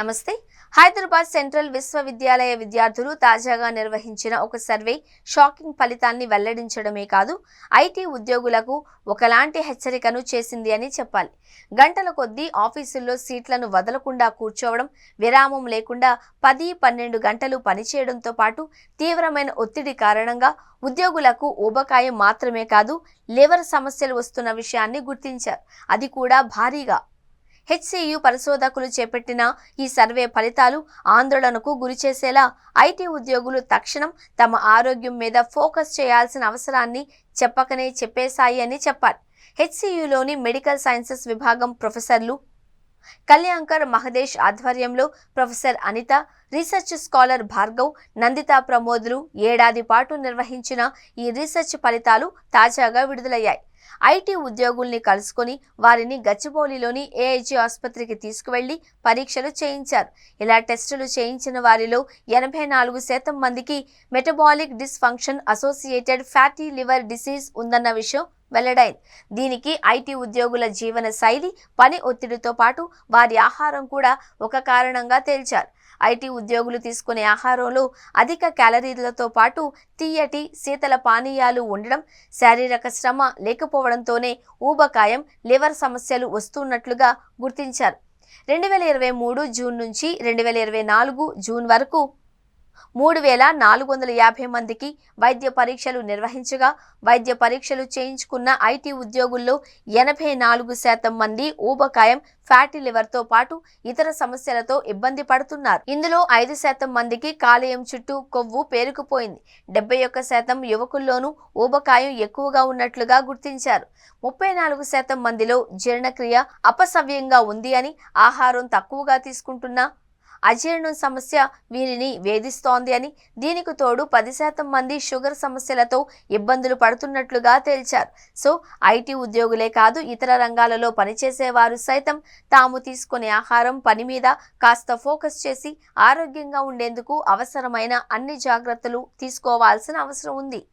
నమస్తే. హైదరాబాద్ సెంట్రల్ విశ్వవిద్యాలయ విద్యార్థులు తాజాగా నిర్వహించిన ఒక సర్వే షాకింగ్ ఫలితాన్ని వెల్లడించడమే కాదు, ఐటీ ఉద్యోగులకు ఒకలాంటి హెచ్చరికను చేసింది అని చెప్పాలి. గంటల కొద్దీ ఆఫీసుల్లో సీట్లను వదలకుండా కూర్చోవడం, విరామం లేకుండా 10-12 గంటలు పనిచేయడంతో పాటు తీవ్రమైన ఒత్తిడి కారణంగా ఉద్యోగులకు ఊబకాయం మాత్రమే కాదు, లివర్ సమస్యలు వస్తున్న విషయాన్ని గుర్తించారు. అది కూడా భారీగా. హెచ్సియు పరిశోధకులు చేపట్టిన ఈ సర్వే ఫలితాలు ఆందోళనకు గురిచేసేలా, ఐటీ ఉద్యోగులు తక్షణం తమ ఆరోగ్యం మీద ఫోకస్ చేయాల్సిన అవసరాన్ని చెప్పకనే చెప్పేశాయి అని చెప్పాలి. హెచ్సియులోని మెడికల్ సైన్సెస్ విభాగం ప్రొఫెసర్లు కళ్యాణ్కర్ మహదేశ్ ఆధ్వర్యంలో professor Anitha, research scholar Bhargav, Nandita ప్రమోద్లు ఏడాది పాటు నిర్వహించిన ఈ రీసెర్చ్ ఫలితాలు తాజాగా విడుదలయ్యాయి. ఐటీ ఉద్యోగుల్ని కలుసుకొని వారిని గచ్చిబౌలిలోని ఏఐజీ ఆసుపత్రికి తీసుకువెళ్లి పరీక్షలు చేయించారు. ఇలా టెస్టులు చేయించిన వారిలో 84% మందికి metabolic dysfunction associated fatty liver disease ఉందన్న విషయం వెల్లడైంది. దీనికి ఐటీ ఉద్యోగుల జీవన శైలి, పని ఒత్తిడితో పాటు వారి ఆహారం కూడా ఒక కారణంగా తేల్చారు. ఐటీ ఉద్యోగులు తీసుకునే ఆహారంలో అధిక క్యాలరీలతో పాటు తీయటి, శీతల పానీయాలు ఉండడం, శారీరక శ్రమ లేకపోవడంతోనే ఊబకాయం, లివర్ సమస్యలు వస్తున్నట్లుగా గుర్తించారు. 2023 జూన్ నుంచి 2024 జూన్ వరకు 3450 మందికి వైద్య పరీక్షలు నిర్వహించగా, వైద్య పరీక్షలు చేయించుకున్న ఐటీ ఉద్యోగుల్లో 84% మంది ఊబకాయం, ఫ్యాటీ లివర్తో పాటు ఇతర సమస్యలతో ఇబ్బంది పడుతున్నారు. ఇందులో 5% మందికి కాలేయం చుట్టూ కొవ్వు పేరుకుపోయింది. 71% యువకుల్లోనూ ఊబకాయం ఎక్కువగా ఉన్నట్లుగా గుర్తించారు. 34% మందిలో జీర్ణక్రియ అపసవ్యంగా ఉంది అని, ఆహారం తక్కువగా తీసుకుంటున్నా అజీర్ణం సమస్య వీరిని వేధిస్తోంది అని, దీనికి తోడు 10% మంది షుగర్ సమస్యలతో ఇబ్బందులు పడుతున్నట్లుగా తేల్చారు. సో ఐటీ ఉద్యోగులే కాదు, ఇతర రంగాలలో పనిచేసేవారు సైతం తాము తీసుకునే ఆహారం, పని మీద కాస్త ఫోకస్ చేసి ఆరోగ్యంగా ఉండేందుకు అవసరమైన అన్ని జాగ్రత్తలు తీసుకోవాల్సిన అవసరం ఉంది.